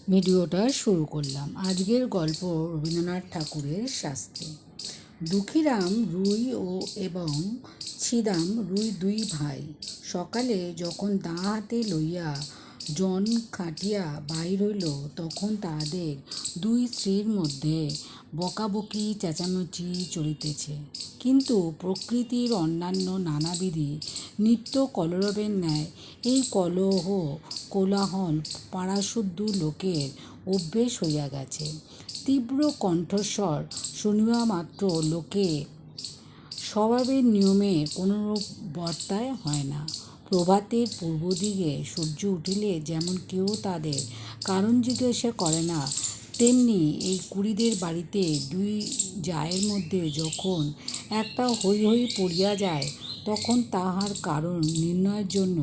ভিডিওটা শুরু করলাম। আজকের গল্প রবীন্দ্রনাথ ঠাকুরের শাস্তি। দুঃখীরাম রুই এবং ছিদাম রুই দুই ভাই সকালে যখন দা হাতে লইয়া জন খাটিয়া বাহির হইল, তখন তাহাদের দুই স্ত্রীর মধ্যে বকাবকি চেঁচামেচি চলিতেছে। কিন্তু প্রকৃতির অন্যান্য নানাবিধি নিত্য কলরবের ন্যায় এই কোলাহল পাড়াসুদ্ধ লোকের অভ্যেস হইয়া গেছে। তীব্র কণ্ঠস্বর শুনিবা মাত্র লোকে স্বভাবের নিয়মে কোনরূপ বর্তায় হয় না। প্রভাতের পূর্বদিকে সূর্য উঠিলে যেমন কেউ তাদের কারণ জিজ্ঞাসা করে না, তেমনি এই কুড়িদের বাড়িতে দুই জায়ের মধ্যে যখন একটা হৈ হৈ পড়িয়া যায়, তখন তাহার কারণ নির্ণয়ের জন্য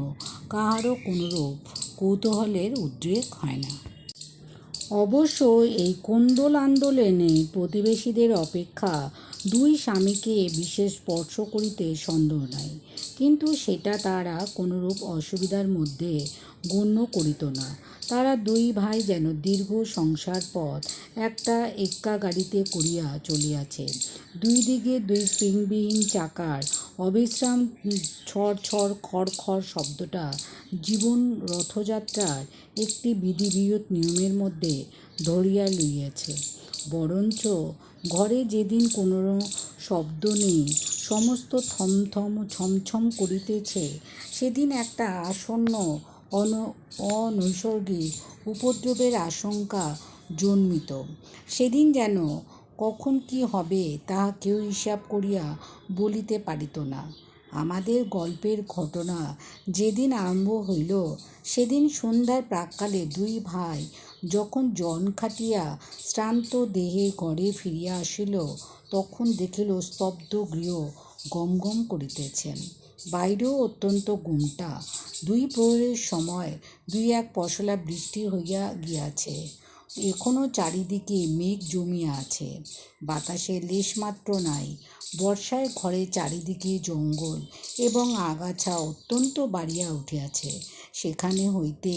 কাহারও কোনরূপ কৌতূহলের উদ্রেক হয় না। অবশ্য এই কোন্দল আন্দোলনে প্রতিবেশীদের অপেক্ষা দুই স্বামীকে বিশেষ স্পর্শ করিতে সন্দেহ নাই, কিন্তু সেটা তারা কোনরূপ অসুবিধার মধ্যে গণ্য করিত না। তারা দুই ভাই যেন দীর্ঘ সংসার পথ একটা এক্কা গাড়িতে করিয়া চলিয়াছে। দুই দিকে দুই স্প্রিংবিহীন চাকার অবিশ্রাম ছড় ছড় খড় খড় শব্দটা জীবন রথযাত্রার একটি বিধিবিহিত নিয়মের মধ্যে ধরিয়া লইয়াছে। বরঞ্চ ঘরে যেদিন কোনো শব্দ নেই, সমস্ত থমথম ছমছম করিতেছে, সেদিন একটা আসন্ন অনৈসর্গিক উপদ্রবের আশঙ্কা জন্মিত। সেদিন যেন কখন কি হবে তাহা কেউ হিসাব করিয়া বলিতে পারিত না। আমাদের গল্পের ঘটনা যেদিন আরম্ভ হইল, সেদিন সন্ধ্যার প্রাক্কালে দুই ভাই যখন জন খাটিয়া শ্রান্ত দেহে ঘরে ফিরিয়া আসিল, তখন দেখিল স্তব্ধ গৃহ গমগম করিতেছেন। বাইরেও অত্যন্ত গুমটা। দুই প্রহরের সময় দুই এক পশলা বৃষ্টি হইয়া গিয়াছে। এখনও চারিদিকে মেঘ জমিয়া আছে, বাতাসে লেশমাত্র নাই। বর্ষায় ঘরে চারিদিকে জঙ্গল এবং আগাছা অত্যন্ত বাড়িয়া উঠিয়াছে। সেখানে হইতে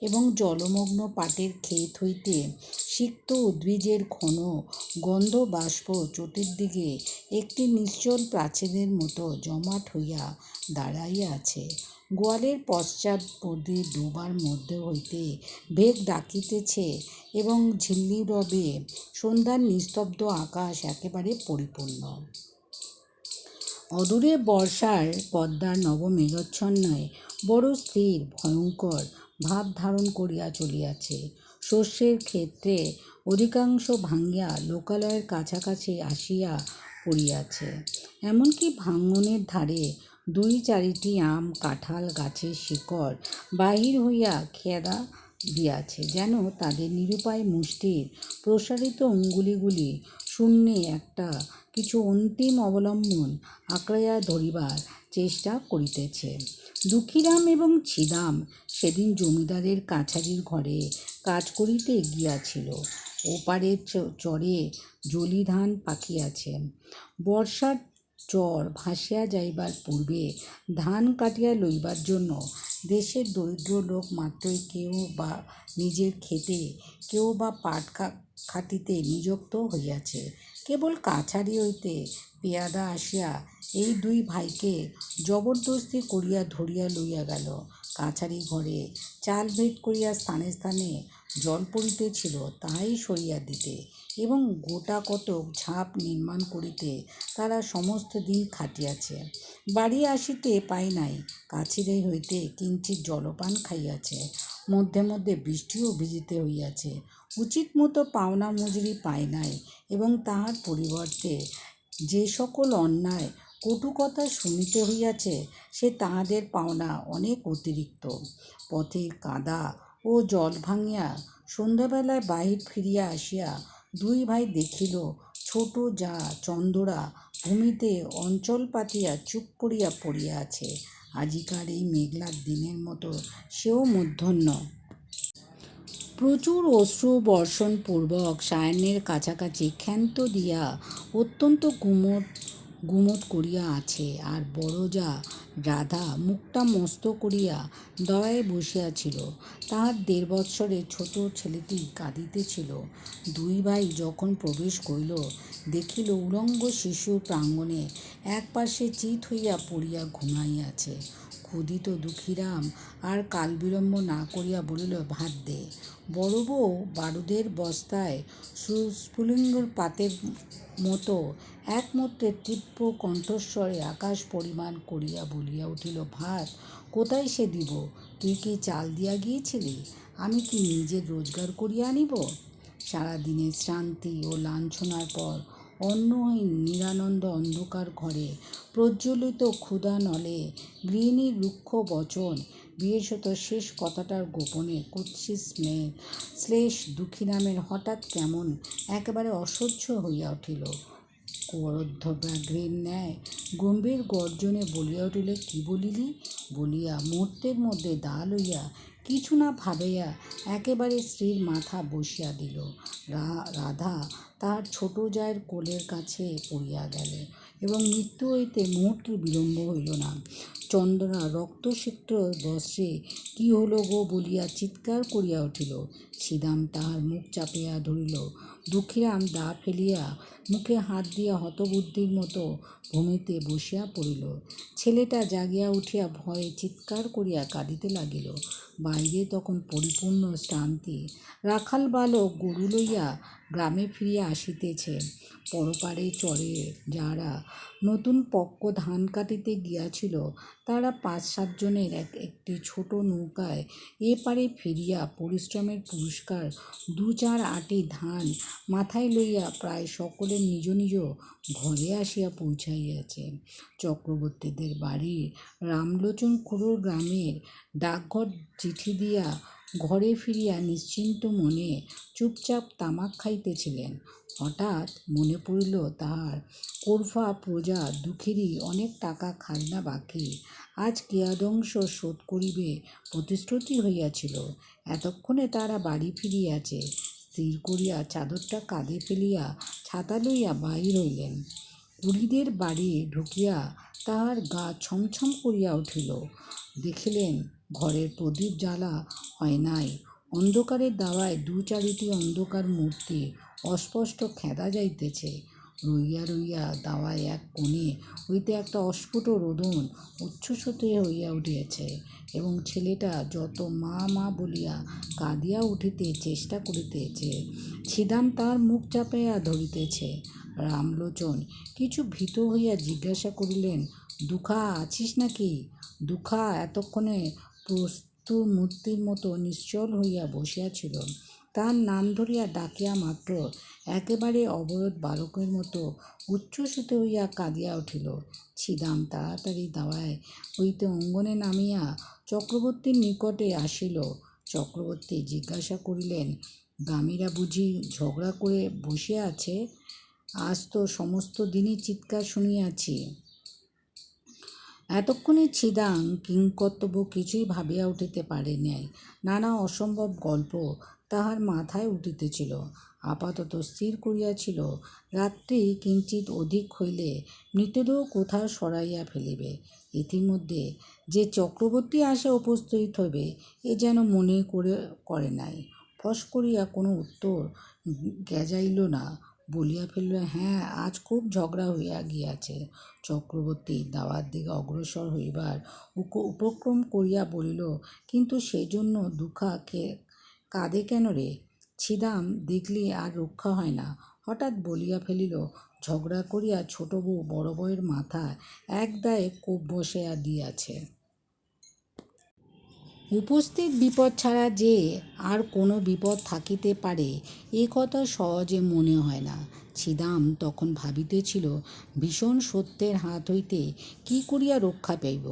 এবং জলমগ্ন পাটের ক্ষেত হইতে সিক্ত উদ্ভিজের ঘন গন্ধ বাষ্প চতুর্দিকে একটি নিশ্চল প্রাচীরের মতো জমাট হইয়া দাঁড়াইয়া আছে। গোয়ালের পশ্চাৎপদে ডোবার মধ্যে হইতে ভেক ডাকিতেছে এবং ঝিল্লিরবে সন্ধ্যার নিস্তব্ধ আকাশ একেবারে পরিপূর্ণ। অদূরে বর্ষার পদ্মার নবমেঘাচ্ছন্নয় বড় স্থির ভয়ঙ্কর ভাব ধারণ করিয়া চলিয়াছে। শস্যের ক্ষেত্রে অধিকাংশ ভাঙিয়া লোকালয়ের কাছাকাছি আসিয়া পড়িয়াছে। এমনকি ভাঙনের ধারে দুই চারিটি আম কাঁঠাল গাছের শিকড় বাহির হইয়া খেদা দিয়াছে, যেন তাদের নিরুপায় মুষ্টির প্রসারিত অঙ্গুলিগুলি শূন্যে একটা কিছু অন্তিম অবলম্বন আঁকড়াইয়া ধরিবার চেষ্টা করিতেছে। দুঃখীরাম এবং ছিদাম সেদিন জমিদারের কাছারির ঘরে কাজ করিতে গিয়াছিল। ওপারের চরে জলি ধান পাকিয়াছে। বর্ষার চর ভাসিয়া যাইবার পূর্বে ধান কাটিয়া লইবার জন্য দেশের দরিদ্র লোক মাত্রই কেউ বা নিজের ক্ষেতে, কেউ বা পাট খাটিতে নিযুক্ত হইয়াছে। কেবল কাছারি হইতে পেয়াদা আসিয়া এই দুই ভাইকে জবরদস্তি করিয়া ধরিয়া লইয়া গেল। কাছারি ঘরে চাল ভেদ করিয়া স্থানে স্থানে জল পড়িতেছিল, তাহাই সরিয়া দিতে এবং গোটা কতক ঝাঁপ নির্মাণ করিতে তারা সমস্ত দিন খাটিয়াছে। বাড়ি আসিতে পায় নাই, কাছারি হইতে কিঞ্চিৎ জলপান খাইয়াছে। মধ্যে মধ্যে বৃষ্টিও ভিজিতে হইয়াছে। উচিত মতো পাওনা মজুরি পায় নাই এবং তাহার পরিবর্তে যে সকল অন্যায় কটু কথা শুনিতে হইয়াছে, সে তাহাদের পাওনা অনেক অতিরিক্ত। পথের কাদা ও জল ভাঙিয়া সন্ধ্যাবেলায় বাহির ফিরিয়া আসিয়া দুই ভাই দেখিল ছোট জা চন্দরা ভূমিতে অঞ্চল পাতিয়া চুপ করিয়া পড়িয়া আছে। আজিকার এই মেঘলার দিনের মতো সেও মধ্যাহ্ন। প্রচুর অশ্রু বর্ষণপূর্বক সায়াহ্নের কাছাকাছি ক্ষান্ত দিয়া অত্যন্ত গুমট করিয়া আছে, আর বড় যা রাধা মুখটা মস্ত করিয়া দয়ায় বসিয়াছিল। তাহার 1.5 বৎসরের ছোট ছেলেটি কাঁদিতেছিল। দুই ভাই যখন প্রবেশ করিল, দেখিল উলঙ্গ শিশু প্রাঙ্গণে এক পার্শ্বে চিৎ হইয়া পড়িয়া ঘুমাইয়াছে। ক্ষুধিত দুঃখীরাম আর কালবিলম্ব না করিয়া বলিল, ভাত দে। বড় বউ বারুদের বস্তায় স্ফুলিঙ্গর পাতের মতো একমাত্র তীব্র কণ্ঠস্বরে আকাশ পরিমাণ করিয়া বলিয়া উঠিল, ভাত কোথায় সে দিব? তুই কি চাল দিয়া গিয়েছিলি? আমি কি নিজের রোজগার করিয়া আনিব? সারাদিনের শ্রান্তি ও লাঞ্ছনার পর অন্নহীন নিরানন্দ অন্ধকার ঘরে প্রজ্বলিত ক্ষুধা নলে গৃহিণীর রুক্ষ বচন, বিশেষত শেষ কথাটার গোপনে কুৎসিত শ্লেষ দুঃখীরামের হঠাৎ কেমন একেবারে অসহ্য হইয়া উঠিল। ক্রোধ ব্যাঘ্রের ন্যায় গম্ভীর গর্জনে বলিয়া উঠিল, কি বলিলি? বলিয়া মুহূর্তের মধ্যে দা লইয়া কিছু না ভাবিয়া একেবারে স্ত্রীর মাথা বসিয়া দিল। রাধা তাহার ছোট জায়ের কোলের কাছে পড়িয়া গেল এবং মৃত্যু হইতে মুহূর্ত বিলম্ব হইল না। চন্দনা রক্তসিক্ত বস্ত্রে কি হলো গো বলিয়া চিৎকার করিয়া উঠিল। ছিদাম তাহার মুখ চাপিয়া ধরিল। দুঃখীরাম দা ফেলিয়া মুখে হাত দিয়া হতবুদ্ধির মতো ভূমিতে বসিয়া পড়িল। ছেলেটা জাগিয়া উঠিয়া ভয়ে চিৎকার করিয়া কাঁদিতে লাগিল। বাইরে তখন পরিপূর্ণ শ্রান্তি। রাখাল বালক গরু লইয়া গ্রামে ফিরিয়া আসিতেছে। পরপারে চরে যারা নতুন পক্ক ধান কাটিতে গিয়াছিল, তারা 5-7 জনের একটি ছোট নৌকায় এপারে ফিরিয়া পরিশ্রমের পুরস্কার 2-4 আঁটি ধান মাথায় লইয়া প্রায় সকলে নিজ নিজ ঘরে আসিয়া পৌঁছাইয়াছে। চক্রবর্তীদের বাড়ির রামলোচন খুড়োর গ্রামের ডাকঘর চিঠি দিয়া ঘরে ফিরিয়া নিশ্চিন্ত মনে চুপচাপ তামাক খাইতেছিলেন। হঠাৎ মনে পড়িল তাহার কোরফা প্রজা দুঃখীরই অনেক টাকা খাজনা বাকি, আজ কিয়দংশ শোধ করিবে প্রতিশ্রুতি হইয়াছিল। এতক্ষণে তারা বাড়ি ফিরিয়াছে। স্থির করিয়া চাদরটা কাঁধে ফেলিয়া ছাতা লইয়া বাহির হইলেন। কুড়িদের বাড়ি ঢুকিয়া তাহার গা ছমছম করিয়া উঠিল। দেখিলেন ঘরের প্রদীপ জ্বালা হয় নাই। অন্ধকারের দাওয়ায় 2-4টি অন্ধকার মূর্তি অস্পষ্ট খেদা যাইতেছে। রইয়া রইয়া দাওয়ায় এক কোণে হইতে একটা অস্ফুট রোদন উচ্ছ্বসিত হইয়া উঠিয়াছে এবং ছেলেটা যত মা মা বলিয়া কাঁদিয়া উঠিতে চেষ্টা করিতেছে, ছিদাম তার মুখ চাপাইয়া ধরিতেছে। রামলোচন কিছু ভীত হইয়া জিজ্ঞাসা করিলেন, দুঃখা আছিস নাকি? দুঃখা এতক্ষণে প্রস্তুত মূর্তির মতো নিশ্চল হইয়া বসিয়াছিল। তার নাম ধরিয়া ডাকিয়া মাত্র একেবারে অবরোধ বালকের মতো উচ্ছ্বসিত হইয়া কাঁদিয়া উঠিল। ছিদাম তাড়াতাড়ি দাওয়ায় হইতে অঙ্গনে নামিয়া চক্রবর্তীর নিকটে আসিল। চক্রবর্তী জিজ্ঞাসা করিলেন, গামীরা বুঝি ঝগড়া করে বসিয়া আছে? আজ তো সমস্ত দিনই চিৎকার শুনিয়াছি। এতক্ষণে ছিদাম কিংকর্তব্য কিছুই ভাবিয়া উঠিতে পারে নাই। নানা অসম্ভব গল্প তাহার মাথায় উঠিতেছিল। আপাতত স্থির করিয়াছিল, রাত্রি কিঞ্চিৎ অধিক হইলে মৃতদেহ কোথাও সরাইয়া ফেলিবে। ইতিমধ্যে যে চক্রবর্তী আসিয়া উপস্থিত হইবে এ যেন মনে করে নাই। ফস করিয়া কোনো উত্তর গেজাইল না, বলিয়া ফেলিল, হ্যাঁ, আজ খুব ঝগড়া হইয়া গিয়াছে। চক্রবর্তী দাওয়ার দিকে অগ্রসর হইবার উপক্রম করিয়া বলিল, কিন্তু সেই জন্য দুঃখা কাঁদে কেন রে? ছিদাম দেখলি আর রক্ষা হয় না। হঠাৎ বলিয়া ফেলিল, ঝগড়া করিয়া ছোট বউ বড় বউয়ের মাথায় এক দায়ে কোপ বসাইয়া দিয়াছে। উপস্থিত বিপদ ছাড়া যে আর কোনো বিপদ থাকিতে পারে এ কথা সহজে মনে হয় না। ছিদাম তখন ভাবিতেছিল, ভীষণ সত্যের হাত হইতে কি করিয়া রক্ষা পাইব।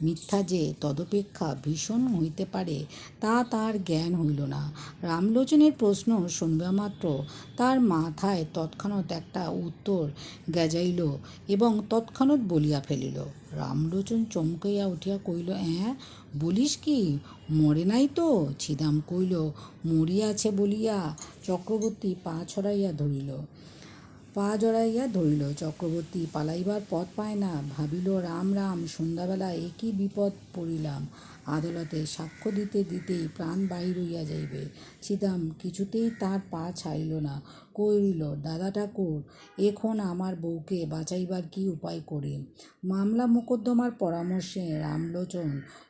মিথ্যা যে তদপেক্ষা ভীষণ হইতে পারে তা তাহার জ্ঞান হইল না। রামলোচনের প্রশ্ন শুনিবামাত্র তার মাথায় তৎক্ষণাৎ একটা উত্তর গেজাইল এবং তৎক্ষণাৎ বলিয়া ফেলিল। রামলোচন চমকিয়া উঠিয়া কহিল, হ্যাঁ, বলিস কি? মরে নাই তো? ছিদাম কহিল, মরিয়াছে বলিয়া। চক্রবর্তী পা ছড়াইয়া ধরিল। পা জড়াইয়া ধরিল। চক্রবর্তী পালাইবার পথ পায় না, ভাবিল রাম রাম, সন্ধ্যাবেলা এ কি বিপদ পড়িলাম। আদালতে সাক্ষ্য দিতে দিতেই প্রাণ বাহির হইয়া যাইবে। ছিদাম কিছুতেই তার পা ছাড়িল না, কহিল, দাদা ঠাকুর, এখন আমার বউকে বাঁচাইবার কি উপায় করি। মামলা মোকদ্দমার পরামর্শে রামলোচন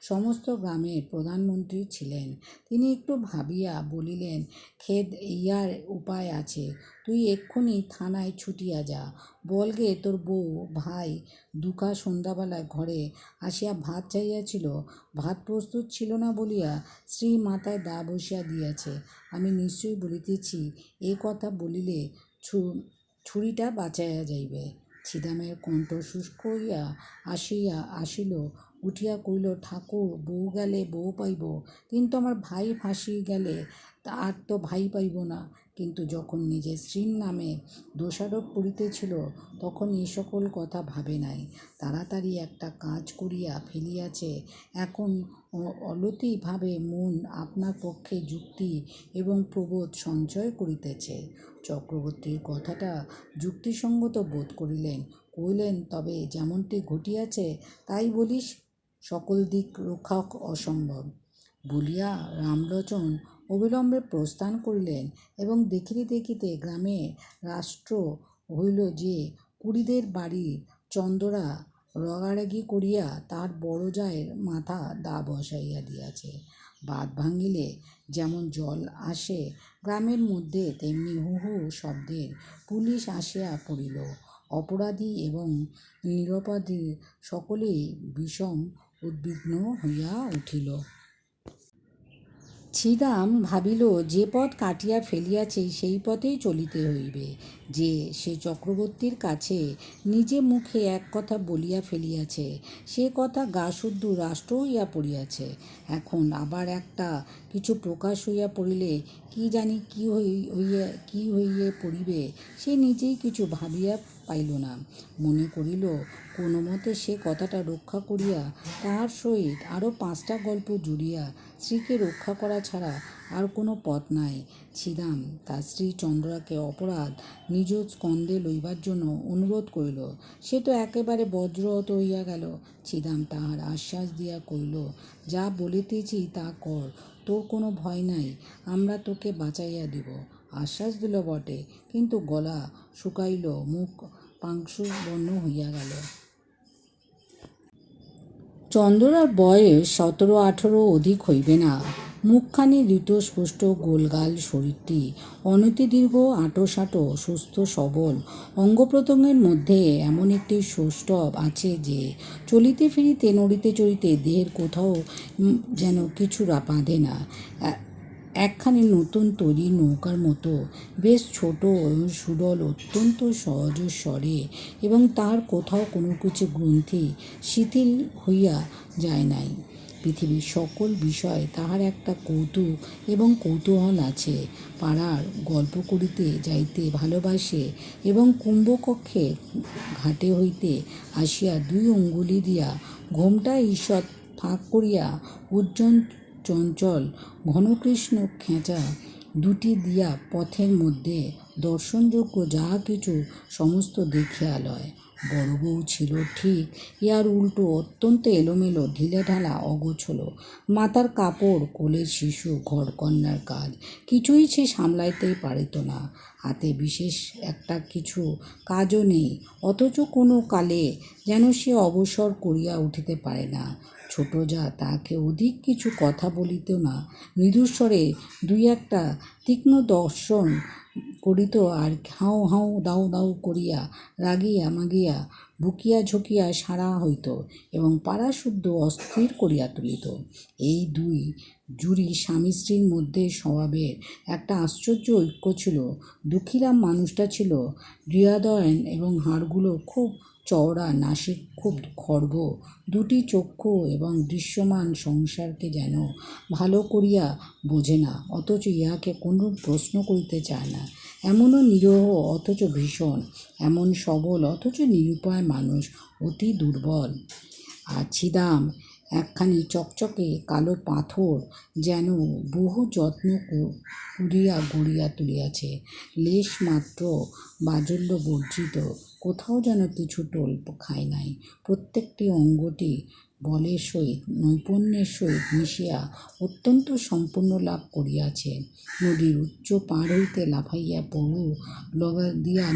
সমস্ত গ্রামের প্রধানমন্ত্রী ছিলেন। তিনি একটু ভাবিয়া বলিলেন, খেদ ইহার উপায় আছে। তুই এক্ষুনি থানায় ছুটিয়া যা, বলগে তোর বউ ভাই দুকা সন্ধ্যাবেলায় ঘরে আসিয়া ভাত চাইয়াছিল, ভাত প্রস্তুত ছিল না বলিয়া স্ত্রী মাথায় দা বসিয়া দিয়াছে। আমি নিশ্চয় বলিতেছি, এ কথা বলিলে ছুরিটা বাঁচাইয়া যাইবে। ছিদামের কণ্ঠ শুষ্ক হইয়া আসিল, উঠিয়া কহিল, ঠাকুর, বউ গেলে বউ পাইব, কিন্তু আমার ভাই ফাঁসি গেলে আর তো ভাই পাইব না। কিন্তু যখন নিজের স্ত্রীর নামে দোষারোপ করিতেছিল তখন এই সকল কথা ভাবে নাই। তাড়াতাড়ি একটা কাজ করিয়া ফেলিয়াছে। এখন অলতিভাবে মন আপনার পক্ষে যুক্তি এবং প্রবোধ সঞ্চয় করিতেছে। চক্রবর্তীর কথাটা যুক্তিসঙ্গত বোধ করিলেন। কহিলেন, তবে যেমনটি ঘটিয়াছে তাই বলিস, সকল দিক রক্ষা অসম্ভব। বলিয়া রামলোচন অবিলম্বে প্রস্থান করিলেন এবং দেখিতে দেখিতে গ্রামে রাষ্ট্র হইল যে কুড়িদের বাড়ির চন্দরা রগারগি করিয়া তার বড় জায়ের মাথা দা বসাইয়া দিয়াছে। বাঁধ ভাঙিলে যেমন জল আসে গ্রামের মধ্যে, তেমনি হু হু শব্দের পুলিশ আসিয়া পড়িল। অপরাধী এবং নিরপরাধী সকলেই বিষম উদ্বিগ্ন হইয়া উঠিল। ছিদাম ভাবিল, যে পথ কাটিয়া ফেলিয়াছে সেই পথেই চলিতে হইবে। যে সে চক্রবর্তীর কাছে নিজে মুখে এক কথা বলিয়া ফেলিয়াছে, সে কথা গা-শুদ্ধ রাষ্ট্র হইয়া পড়িয়াছে। এখন আবার একটা কিছু প্রকাশ হইয়া পড়িলে কি জানি কি হইয়া পড়িবে, সে নিজেই কিছু ভাবিয়া পাইল না। মনে করিল, কোনো মতে সে কথাটা রক্ষা করিয়া তাহার সহিত আরও 5টা গল্প জুড়িয়া স্ত্রীকে রক্ষা করা ছাড়া আর কোনো পথ নাই। ছিদাম তার স্ত্রী চন্দ্রাকে অপরাধ নিজ স্কন্ধে লইবার জন্য অনুরোধ করিল। সে তো একেবারে বজ্রহত হইয়া গেল। ছিদাম তাহার আশ্বাস দিয়া কহিল, যা বলিতেছি তা কর, তোর কোনো ভয় নাই, আমরা তোকে বাঁচাইয়া দিব। আশ্বাস দিল বটে, কিন্তু গলা শুকাইল, মুখ পাংশুবর্ণ হইয়া গেল। চন্দ্রার বয়স 17-18 অধিক হইবে না। মুখখানি হৃষ্টপুষ্ট, গোলগাল, শরীরটি অনতিদীর্ঘ, আঁটো-সাঁটো, সুস্থ সবল। অঙ্গপ্রত্যঙ্গের মধ্যে এমন একটি সৌষ্ঠব আছে যে চলিতে ফিরিতে, নড়িতে চড়িতে দেহের কোথাও যেন কিছু বাঁধে না। একখানি নতুন তৈরি নৌকার মতো, বেশ ছোট এবং সুডল, অত্যন্ত সহজ স্বরে, এবং তার কোথাও কোনো কিছু গ্রন্থি শিথিল হইয়া যায় নাই। পৃথিবীর সকল বিষয় তাহার একটা কৌতুক এবং কৌতূহল আছে। পাড়ার গল্প করিতে যাইতে ভালোবাসে এবং কুম্ভকক্ষে ঘাটে হইতে আসিয়া 2 অঙ্গুলি দিয়া ঘোমটা ঈষৎ ফাঁক করিয়া উজ্জ্বল চঞ্চল ঘনকৃষ্ণ খেঁচা দুটি দিয়া পথের মধ্যে দর্শনযোগ্য যাহা কিছু সমস্ত দেখিয়া লয়। বড় বউ ছিল ঠিক ইহার উল্টো, অত্যন্ত এলোমেলো, ঢিলেঢালা, অগোছালো। মাথার কাপড়, কোলের শিশু, ঘরকন্নার কাজ কিছুই সে সামলাইতে পারিত না। হাতে বিশেষ একটা কিছু কাজও নেই, অথচ কোনো কালে যেন সে অবসর করিয়া উঠিতে পারে না। ছোট যা তাহাকে অধিক কিছু কথা বলিত না, মৃদুস্বরে 2-একটা তীক্ষ্ণ দর্শন করিত, আর হাউ হাউ দাউ দাউ করিয়া রাগিয়া মাগিয়া ভুকিয়া ঝুঁকিয়া সারা হইত এবং পাড়া শুদ্ধ অস্থির করিয়া তুলিত। এই 2 জুড়ি স্বামী স্ত্রীর মধ্যে স্বভাবের একটা আশ্চর্য ঐক্য ছিল। দুঃখীরাম মানুষটা ছিল বৃহদায়ন এবং হাড়গুলো খুব চওড়া, নাসিক খুব খর্ব, 2টি চক্ষু এবং দৃশ্যমান সংসারকে যেন ভালো করিয়া বোঝে না, অথচ ইহাকে কোনো প্রশ্ন করিতে চায় না। এমনও নিরীহ অথচ ভীষণ, এমন সবল অথচ নিরুপায় মানুষ, অতি দুর্বল। আর ছিদাম একখানি চকচকে কালো পাথর যেন বহু যত্ন করিয়া গড়িয়া তুলিয়াছে, লেশমাত্র বাজল্য বর্জিত, কোথাও যেন কিছু টোল খায় নাই। প্রত্যেকটি অঙ্গটি বলের সহিত নৈপুণ্যের সহিত মিশিয়া অত্যন্ত সম্পূর্ণ লাভ করিয়াছে। নদীর উচ্চ পাড় হইতে লাফাইয়া পড়ু দিয়া